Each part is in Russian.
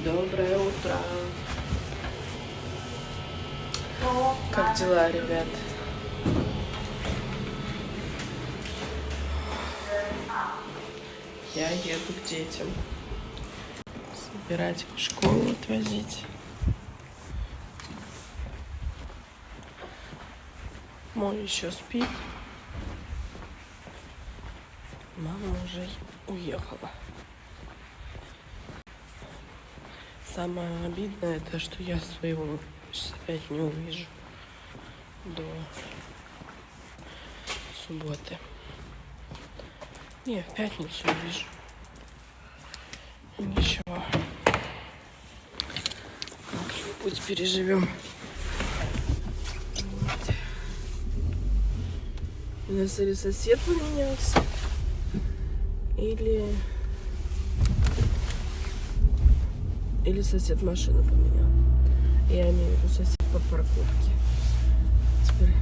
Доброе утро. Как дела, ребят? Я еду к детям. Собирать в школу, отвозить. Мой еще спит. Мама уже уехала. Самое обидное, это что я своего опять не увижу до субботы. Не, в пятницу увижу. Ничего. Как-нибудь переживем. Вот. У нас или сосед поменялся, или сосед машину поменял. Я имею в виду сосед по парковке. Теперь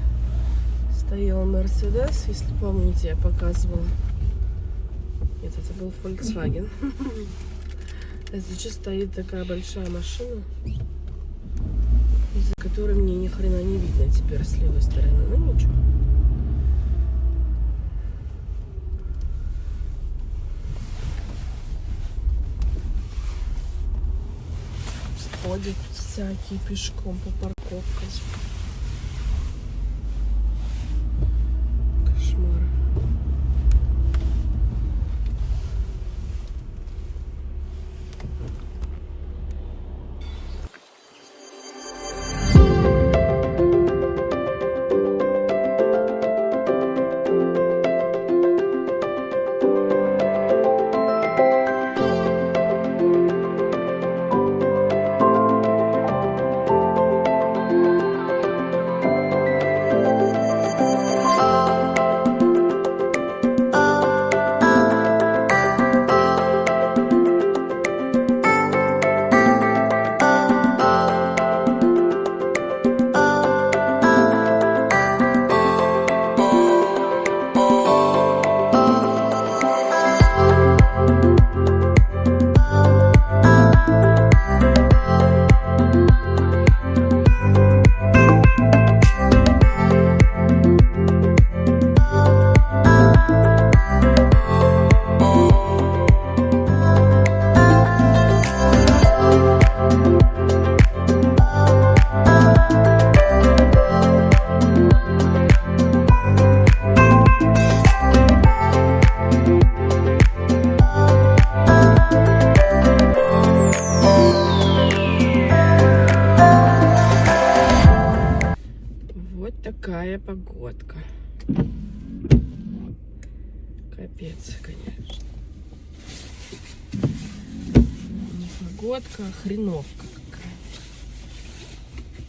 стоял Мерседес, если помните, я показывала. Нет, это был Volkswagen. А сейчас стоит такая большая машина, из-за которой мне ни хрена не видно теперь с левой стороны. Ну ничего. Ходят всякие пешком по парковкам. Кошмар. Такая погодка. Капец, конечно. Не погодка, а хреновка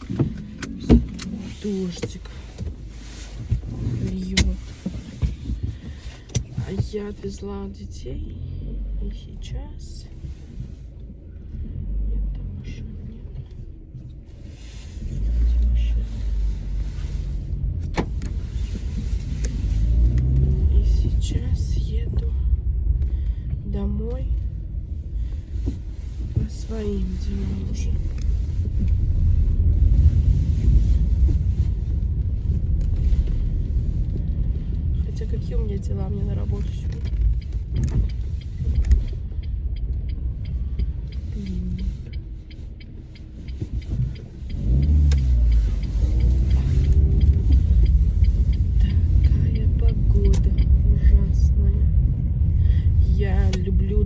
какая-то. Дождик льет. А я отвезла детей. И сейчас... Сейчас еду домой по своим делам уже. Хотя какие у меня дела? Мне на работу сегодня.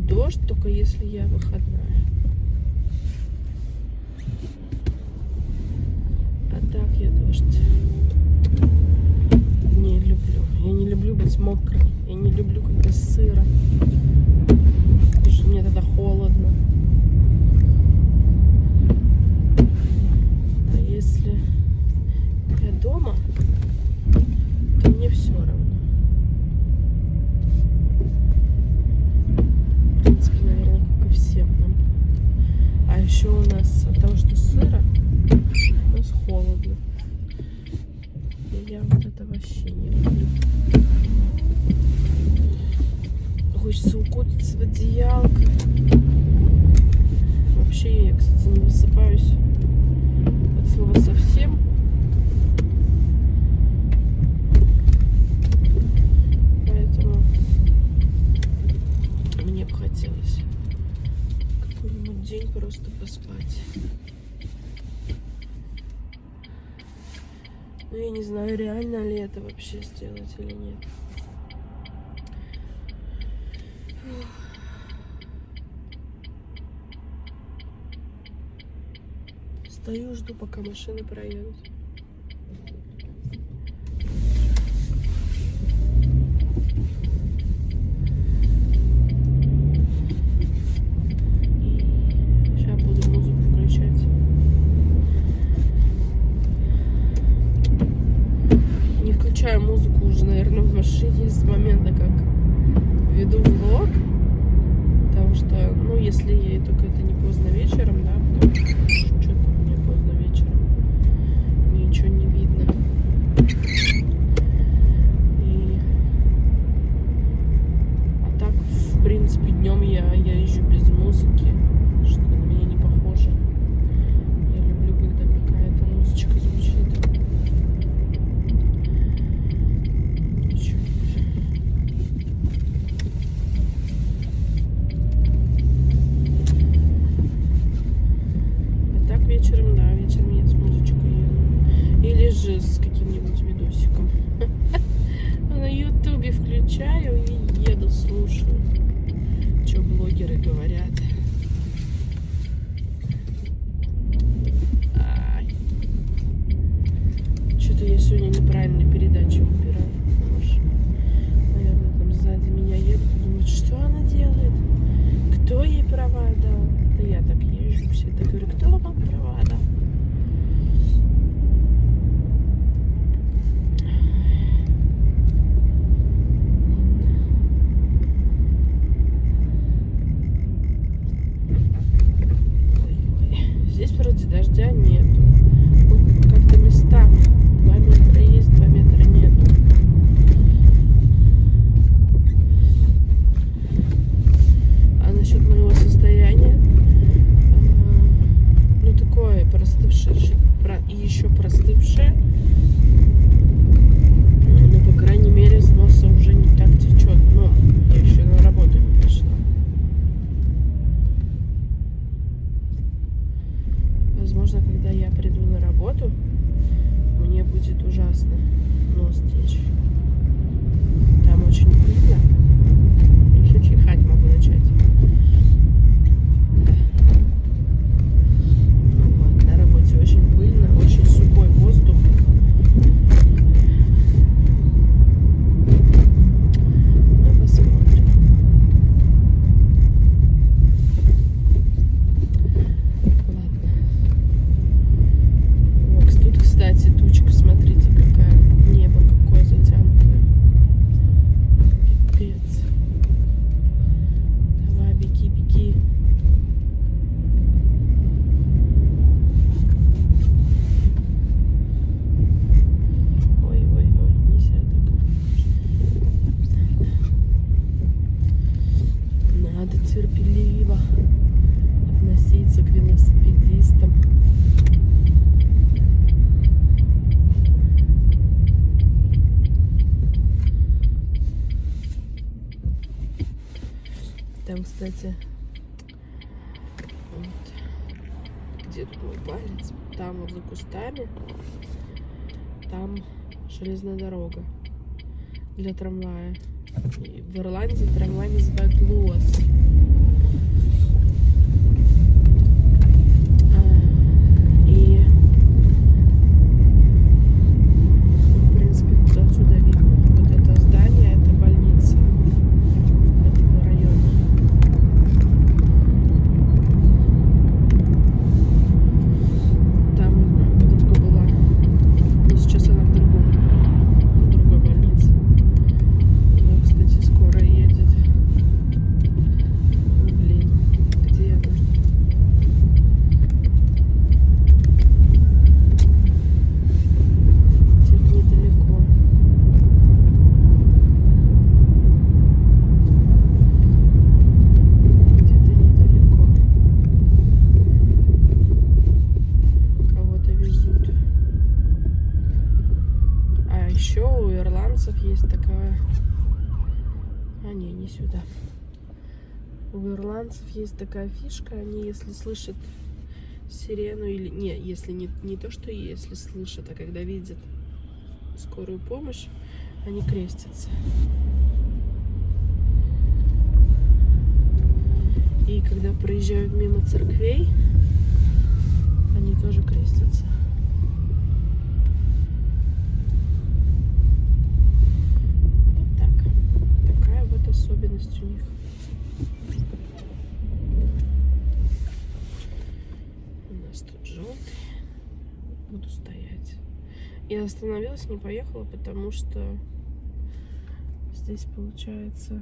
Дождь только если я выходная. А так я дождь не люблю. Я не люблю быть мокрой. Я не люблю, когда сыро. Потому что мне тогда холодно. А если я дома, то мне все равно. Еще у нас от того, что сыро, у нас холодно. И я вот это вообще не люблю. Хочется укутаться в одеялко. Вообще я день просто поспать. Но я не знаю, реально ли это вообще сделать или нет. Стою, жду, пока машины проедут. Сейчас буду музыку включать. Не включаю музыку уже, наверное, в машине с момента, как веду влог. Потому что, ну, если ей только это не поздно вечером, да, потому что что-то мне поздно вечером, ничего не видно. А так, в принципе, днем я езжу без музыки, что на меня не похоже. Я люблю, когда какая-то музычка звучит. Вечером, да, вечером я с музычкой еду. Или же с каким-нибудь видосиком. На ютубе включаю и еду, слушаю, что блогеры говорят. Что-то я сегодня неправильно передачу выбираю. Наверное, там сзади меня едут и думают, что она делает? Кто ей права дал? Да я так езжу, все так говорю, кто вам права дал? Ой-ой. Здесь вроде дождя нету. Ну, как-то местами 2 метра есть, 2 метра нету. А насчет моего состояния, ну, такое простывшее и еще простывшее, но, по крайней мере, с носа уже не так течет. Но я еще на работу не пришла. Возможно, когда я приду на работу, мне будет ужасно нос течь. Там очень пыльно. Еще чихать могу начать. Вот, на работе очень пыльно, очень сухой воздух. Ну, посмотрим. Ладно. Вот, тут, кстати, тучка, смотрите, какая. Небо какое затянутое. Пипец. Давай, беги, беги. Ой-ой-ой, нельзя так. Надо терпеливо относиться к велосипедистам. Там, кстати, вот, где тут мой палец? Там вот за кустами, там железная дорога для трамвая. И в Ирландии трамвай называют луас. И, в принципе, отсюда видно. Вот это здание, это больница этого района. Там моя подруга была, но сейчас она в другой больнице. Она, кстати, скоро едет. Блин, где она? Где-то недалеко. Где-то недалеко. Кого-то везут. А еще у ирландцев есть такая... А не сюда. У ирландцев есть такая фишка, они если слышат сирену или... Не, если не то, что если слышат, а когда видят скорую помощь, они крестятся. И когда проезжают мимо церквей, они тоже крестятся. Вот так. Такая вот особенность у них. У нас тут желтый. Буду стоять. Я остановилась, не поехала, потому что здесь получается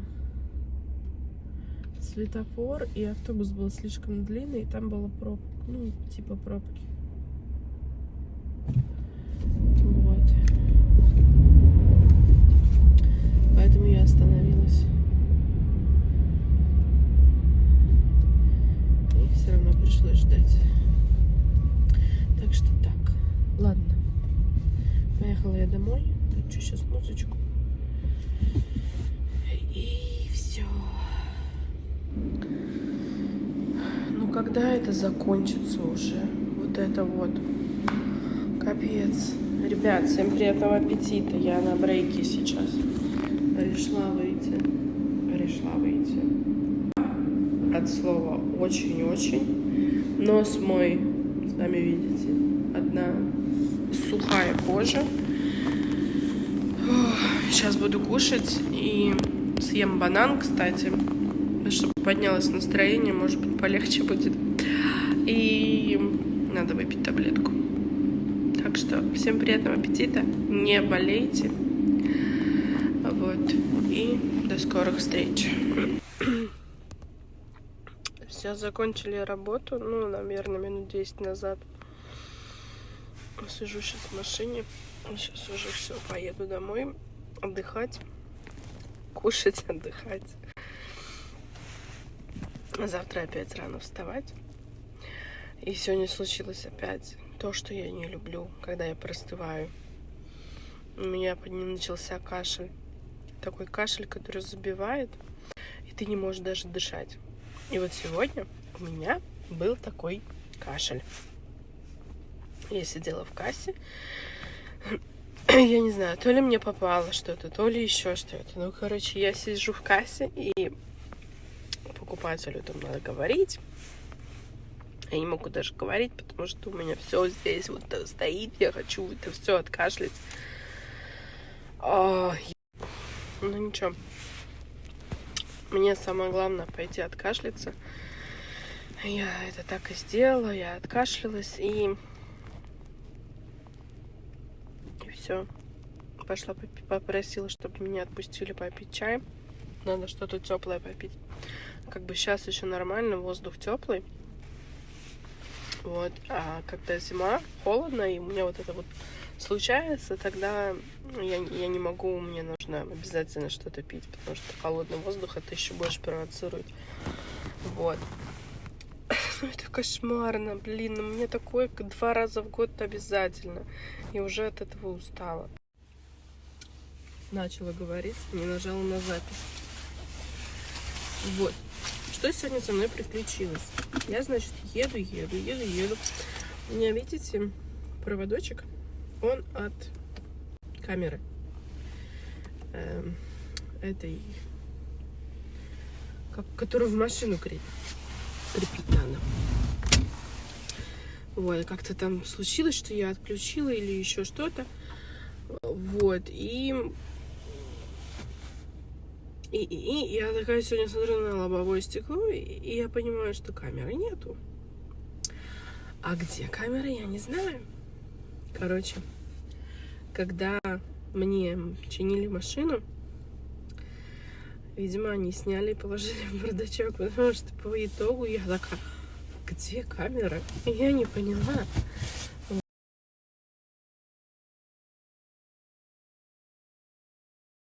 светофор, и автобус был слишком длинный, и там была пробка, ну, типа пробки. Вот. Поэтому я остановилась. И все равно пришлось ждать. Так что так. Ладно. Поехала я домой. Включу сейчас музычку. И все. Ну, когда это закончится уже? Вот это вот. Капец. Ребят, всем приятного аппетита. Я на брейке сейчас. Решила выйти. От слова очень-очень. Нос мой, сами видите, одна сухая кожа. Сейчас буду кушать и съем банан, кстати, чтобы поднялось настроение, может быть, полегче будет. И надо выпить таблетку. Так что всем приятного аппетита, не болейте. Вот. И до скорых встреч. Все, закончили работу, ну, наверное, минут 10 назад. Сижу сейчас в машине. Сейчас уже все, поеду домой отдыхать, кушать, отдыхать. Завтра опять рано вставать. И сегодня случилось опять то, что я не люблю, когда я простываю. У меня под ним начался кашель. Такой кашель, который забивает, и ты не можешь даже дышать. И вот сегодня у меня был такой кашель. Я сидела в кассе. Я не знаю, то ли мне попало что-то, то ли еще что-то. Ну, короче, я сижу в кассе, и покупателю там надо говорить. Я не могу даже говорить, потому что у меня все здесь вот стоит. Я хочу это все откашлять. Ну, ничего. Мне самое главное пойти откашляться. Я это так и сделала. Я откашлялась и все. Пошла, попросила, чтобы меня отпустили попить чай. Надо что-то теплое попить. Как бы сейчас еще нормально, воздух теплый. Вот. А когда зима, холодно, и у меня вот это вот случается, тогда я не могу, мне нужно обязательно что-то пить, потому что холодный воздух это еще больше провоцирует. Вот. Это кошмарно, блин, у меня такое 2 раза в год обязательно. И уже от этого устала. Начала говорить, не нажала на запись. Вот. Что сегодня со мной приключилось? Я, значит, еду. У меня, видите, проводочек, он от камеры. Этой, которую в машину крепить надо. Вот, как-то там случилось, что я отключила или еще что-то. Вот, и я такая сегодня смотрю на лобовое стекло, и я понимаю, что камеры нету. А где камера, я не знаю. Короче, когда мне чинили машину, видимо, они сняли и положили в бардачок, потому что по итогу я такая, где камера? Я не поняла.